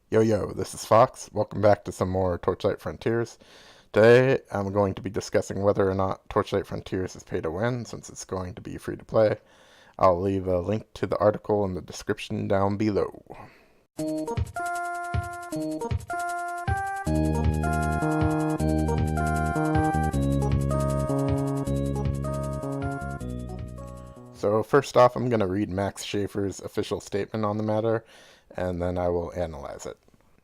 Yo, this is Fox. Welcome back to some more Torchlight Frontiers. Today, I'm going to be discussing whether or not Torchlight Frontiers is pay to win, since it's going to be free to play. I'll leave a link to the article in the description down below. So, first off, I'm going to read Max Schaefer's official statement on the matter, and then I will analyze it.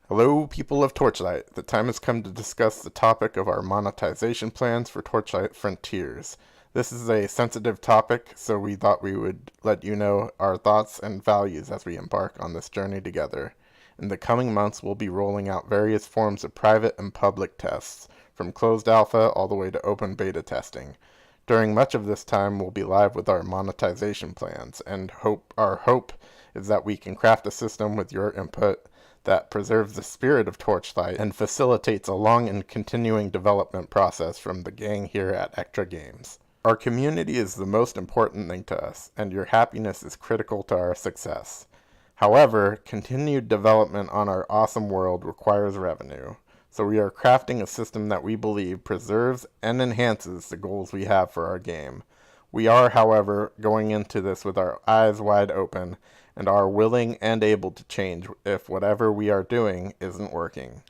Hello, people of Torchlight. The time has come to discuss the topic of our monetization plans for Torchlight Frontiers. This is a sensitive topic, so we thought we would let you know our thoughts and values as we embark on this journey together. In the coming months, we'll be rolling out various forms of private and public tests, from closed alpha all the way to open beta testing. During much of this time, we'll be live with our monetization plans, and our hope is that we can craft a system with your input that preserves the spirit of Torchlight and facilitates a long and continuing development process from the gang here at Ectra Games. Our community is the most important thing to us, and your happiness is critical to our success. However, continued development on our awesome world requires revenue, so we are crafting a system that we believe preserves and enhances the goals we have for our game. We are, however, going into this with our eyes wide open and are willing and able to change if whatever we are doing isn't working.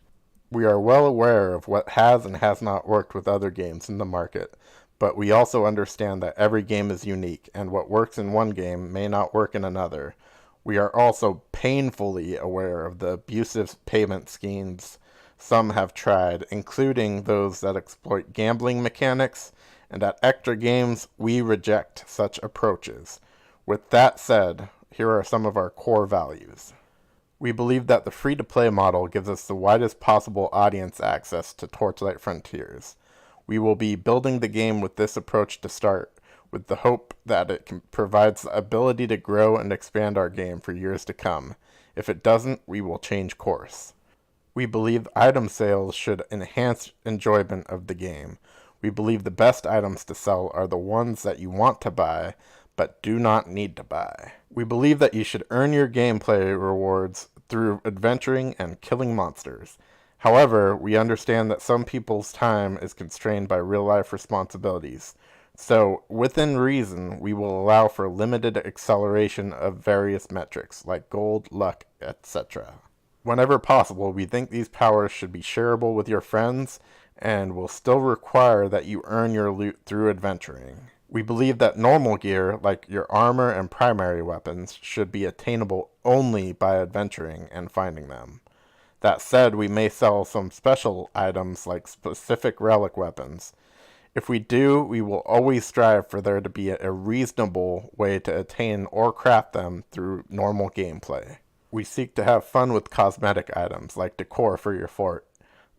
We are well aware of what has and has not worked with other games in the market, but we also understand that every game is unique, and what works in one game may not work in another. We are also painfully aware of the abusive payment schemes some have tried, including those that exploit gambling mechanics, and at Ectra Games, we reject such approaches. With that said, here are some of our core values. We believe that the free-to-play model gives us the widest possible audience access to Torchlight Frontiers. We will be building the game with this approach to start, with the hope that it provides the ability to grow and expand our game for years to come. If it doesn't, we will change course. We believe item sales should enhance enjoyment of the game. We believe the best items to sell are the ones that you want to buy, but do not need to buy. We believe that you should earn your gameplay rewards through adventuring and killing monsters. However, we understand that some people's time is constrained by real-life responsibilities. So, within reason, we will allow for limited acceleration of various metrics, like gold, luck, etc. Whenever possible, we think these powers should be shareable with your friends, and will still require that you earn your loot through adventuring. We believe that normal gear, like your armor and primary weapons, should be attainable only by adventuring and finding them. That said, we may sell some special items like specific relic weapons. If we do, we will always strive for there to be a reasonable way to attain or craft them through normal gameplay. We seek to have fun with cosmetic items, like decor for your fort.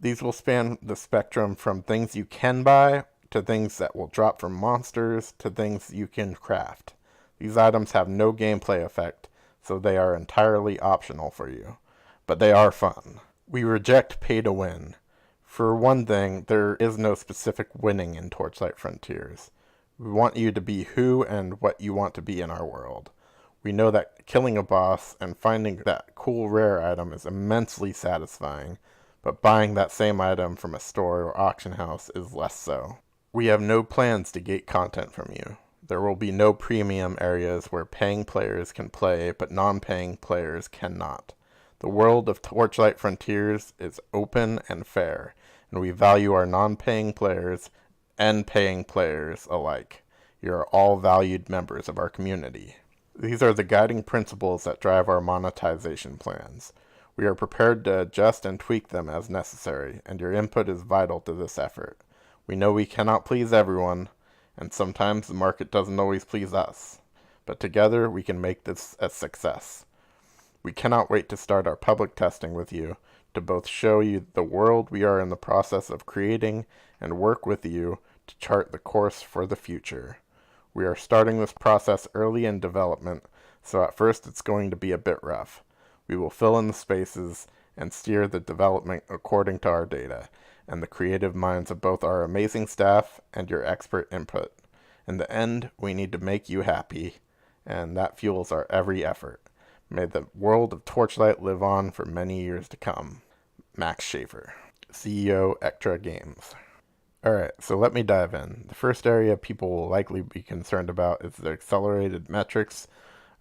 These will span the spectrum from things you can buy, to things that will drop from monsters, to things you can craft. These items have no gameplay effect, so they are entirely optional for you. But they are fun. We reject pay to win. For one thing, there is no specific winning in Torchlight Frontiers. We want you to be who and what you want to be in our world. We know that killing a boss and finding that cool rare item is immensely satisfying, but buying that same item from a store or auction house is less so. We have no plans to gate content from you. There will be no premium areas where paying players can play, but non-paying players cannot. The world of Torchlight Frontiers is open and fair, and we value our non-paying players and paying players alike. You are all valued members of our community. These are the guiding principles that drive our monetization plans. We are prepared to adjust and tweak them as necessary, and your input is vital to this effort. We know we cannot please everyone, and sometimes the market doesn't always please us, but together we can make this a success. We cannot wait to start our public testing with you, to both show you the world we are in the process of creating and work with you to chart the course for the future. We are starting this process early in development, so at first it's going to be a bit rough. We will fill in the spaces and steer the development according to our data, and the creative minds of both our amazing staff and your expert input. In the end, we need to make you happy, and that fuels our every effort. May the world of Torchlight live on for many years to come. Max Schaefer, CEO, Ectra Games. Alright, so let me dive in. The first area people will likely be concerned about is the accelerated metrics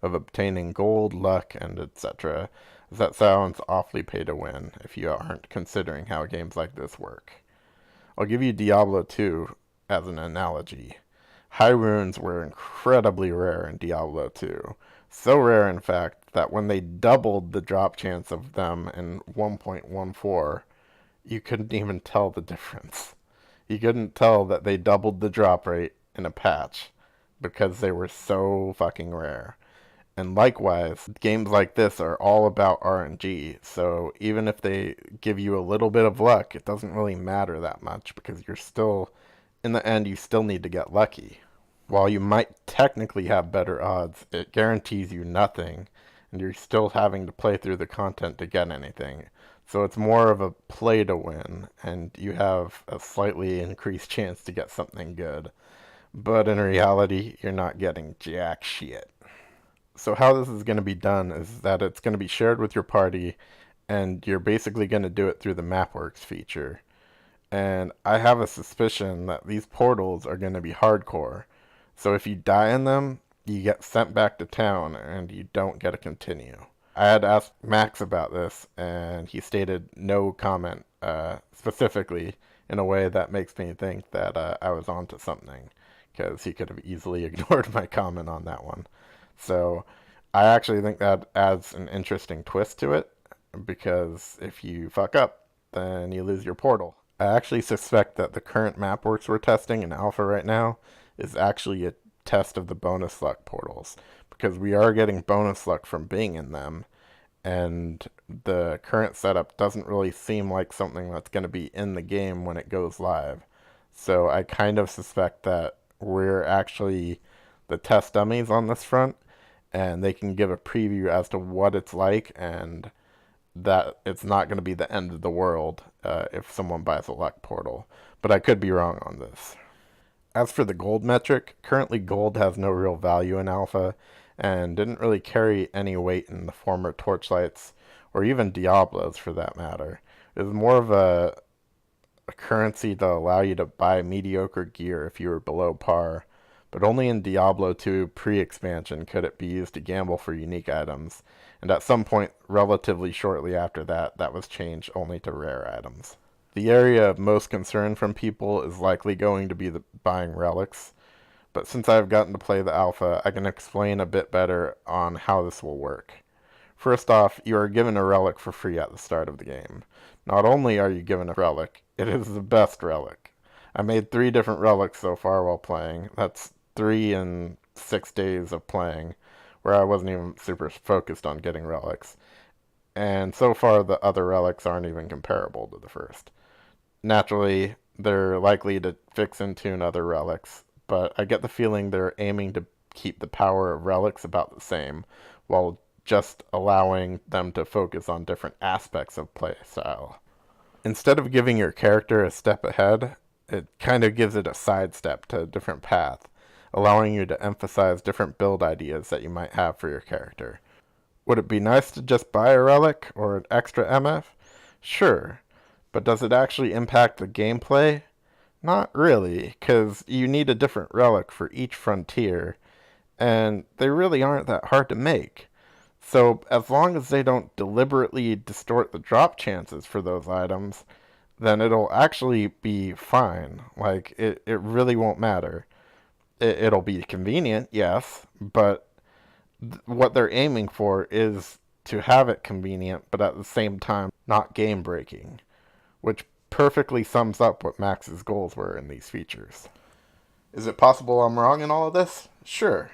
of obtaining gold, luck, and etc. That sounds awfully pay to win if you aren't considering how games like this work. I'll give you Diablo 2 as an analogy. High runes were incredibly rare in Diablo 2. So rare, in fact, that when they doubled the drop chance of them in 1.14, you couldn't even tell the difference. You couldn't tell that they doubled the drop rate in a patch because they were so fucking rare. And likewise, games like this are all about RNG, so even if they give you a little bit of luck, it doesn't really matter that much because you're still, in the end, you still need to get lucky. While you might technically have better odds, it guarantees you nothing, and you're still having to play through the content to get anything. So it's more of a play to win, and you have a slightly increased chance to get something good. But in reality, you're not getting jack shit. So how this is going to be done is that it's going to be shared with your party, and you're basically going to do it through the MapWorks feature. And I have a suspicion that these portals are going to be hardcore. So if you die in them, you get sent back to town, and you don't get to continue. I had asked Max about this, and he stated no comment specifically in a way that makes me think that I was onto something, because he could have easily ignored my comment on that one. So I actually think that adds an interesting twist to it, because if you fuck up, then you lose your portal. I actually suspect that the current MapWorks we're testing in alpha right now is actually a test of the bonus luck portals, because we are getting bonus luck from being in them, and the current setup doesn't really seem like something that's going to be in the game when it goes live. So I kind of suspect that we're actually the test dummies on this front, and they can give a preview as to what it's like, and that it's not going to be the end of the world if someone buys a luck portal. But I could be wrong on this. As for the gold metric, currently gold has no real value in alpha, and didn't really carry any weight in the former Torchlights, or even Diablos for that matter. It was more of a currency to allow you to buy mediocre gear if you were below par, but only in Diablo 2 pre-expansion could it be used to gamble for unique items, and at some point relatively shortly after that, that was changed only to rare items. The area of most concern from people is likely going to be the buying relics, but since I've gotten to play the alpha, I can explain a bit better on how this will work. First off, you are given a relic for free at the start of the game. Not only are you given a relic, it is the best relic. I made 3 different relics so far while playing. That's 3 in 6 days of playing, where I wasn't even super focused on getting relics. And so far, the other relics aren't even comparable to the first. Naturally, they're likely to fix and tune other relics, but I get the feeling they're aiming to keep the power of relics about the same, while just allowing them to focus on different aspects of playstyle. Instead of giving your character a step ahead, it kind of gives it a sidestep to a different path, allowing you to emphasize different build ideas that you might have for your character. Would it be nice to just buy a relic or an extra MF? Sure, but does it actually impact the gameplay? Not really, because you need a different relic for each frontier, and they really aren't that hard to make. So as long as they don't deliberately distort the drop chances for those items, then it'll actually be fine. Like, it really won't matter. It'll be convenient, yes, but what they're aiming for is to have it convenient, but at the same time not game breaking, which perfectly sums up what Max's goals were in these features. Is it possible I'm wrong in all of this? Sure.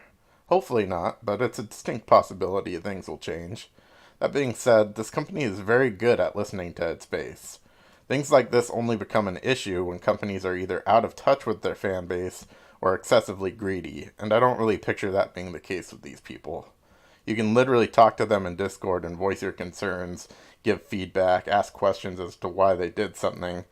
Hopefully not, but it's a distinct possibility things will change. That being said, this company is very good at listening to its base. Things like this only become an issue when companies are either out of touch with their fan base or excessively greedy, and I don't really picture that being the case with these people. You can literally talk to them in Discord and voice your concerns, give feedback, ask questions as to why they did something,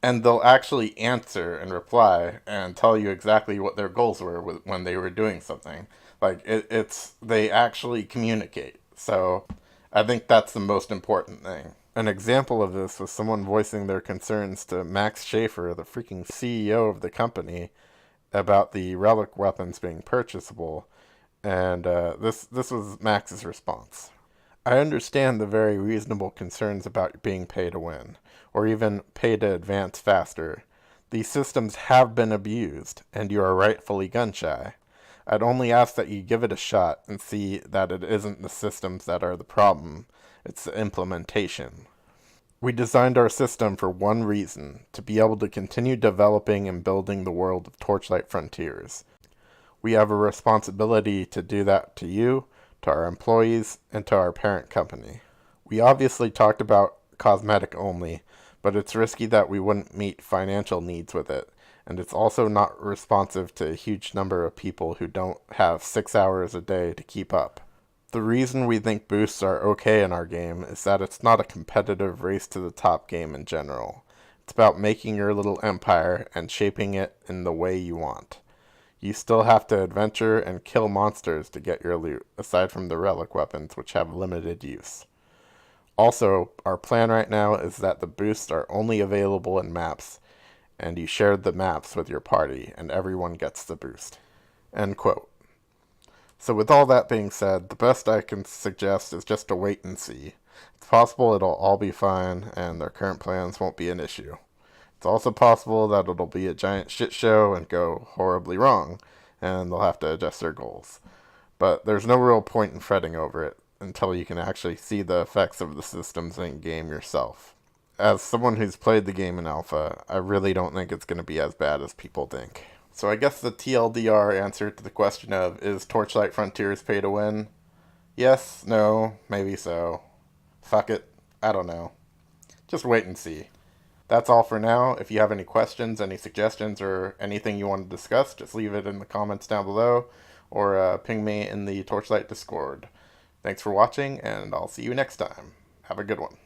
and they'll actually answer and reply and tell you exactly what their goals were when they were doing something. Like, it's they actually communicate. So I think that's the most important thing. An example of this was someone voicing their concerns to Max Schaefer, the freaking CEO of the company, about the relic weapons being purchasable, and this was Max's response. I understand the very reasonable concerns about being pay to win, or even pay to advance faster. These systems have been abused, and you are rightfully gun shy. I'd only ask that you give it a shot and see that it isn't the systems that are the problem, it's the implementation. We designed our system for one reason, to be able to continue developing and building the world of Torchlight Frontiers. We have a responsibility to do that to you, to our employees, and to our parent company. We obviously talked about cosmetic only, but it's risky that we wouldn't meet financial needs with it, and it's also not responsive to a huge number of people who don't have 6 hours a day to keep up. The reason we think boosts are okay in our game is that it's not a competitive race to the top game in general. It's about making your little empire and shaping it in the way you want. You still have to adventure and kill monsters to get your loot, aside from the relic weapons, which have limited use. Also, our plan right now is that the boosts are only available in maps, and you share the maps with your party, and everyone gets the boost. End quote. So with all that being said, the best I can suggest is just to wait and see. It's possible it'll all be fine, and their current plans won't be an issue. It's also possible that it'll be a giant shit show and go horribly wrong, and they'll have to adjust their goals. But there's no real point in fretting over it until you can actually see the effects of the systems in game yourself. As someone who's played the game in alpha, I really don't think it's going to be as bad as people think. So I guess the TLDR answer to the question of, is Torchlight Frontiers pay to win? Yes, no, maybe so. Fuck it, I don't know. Just wait and see. That's all for now. If you have any questions, any suggestions, or anything you want to discuss, just leave it in the comments down below, or ping me in the Torchlight Discord. Thanks for watching, and I'll see you next time. Have a good one.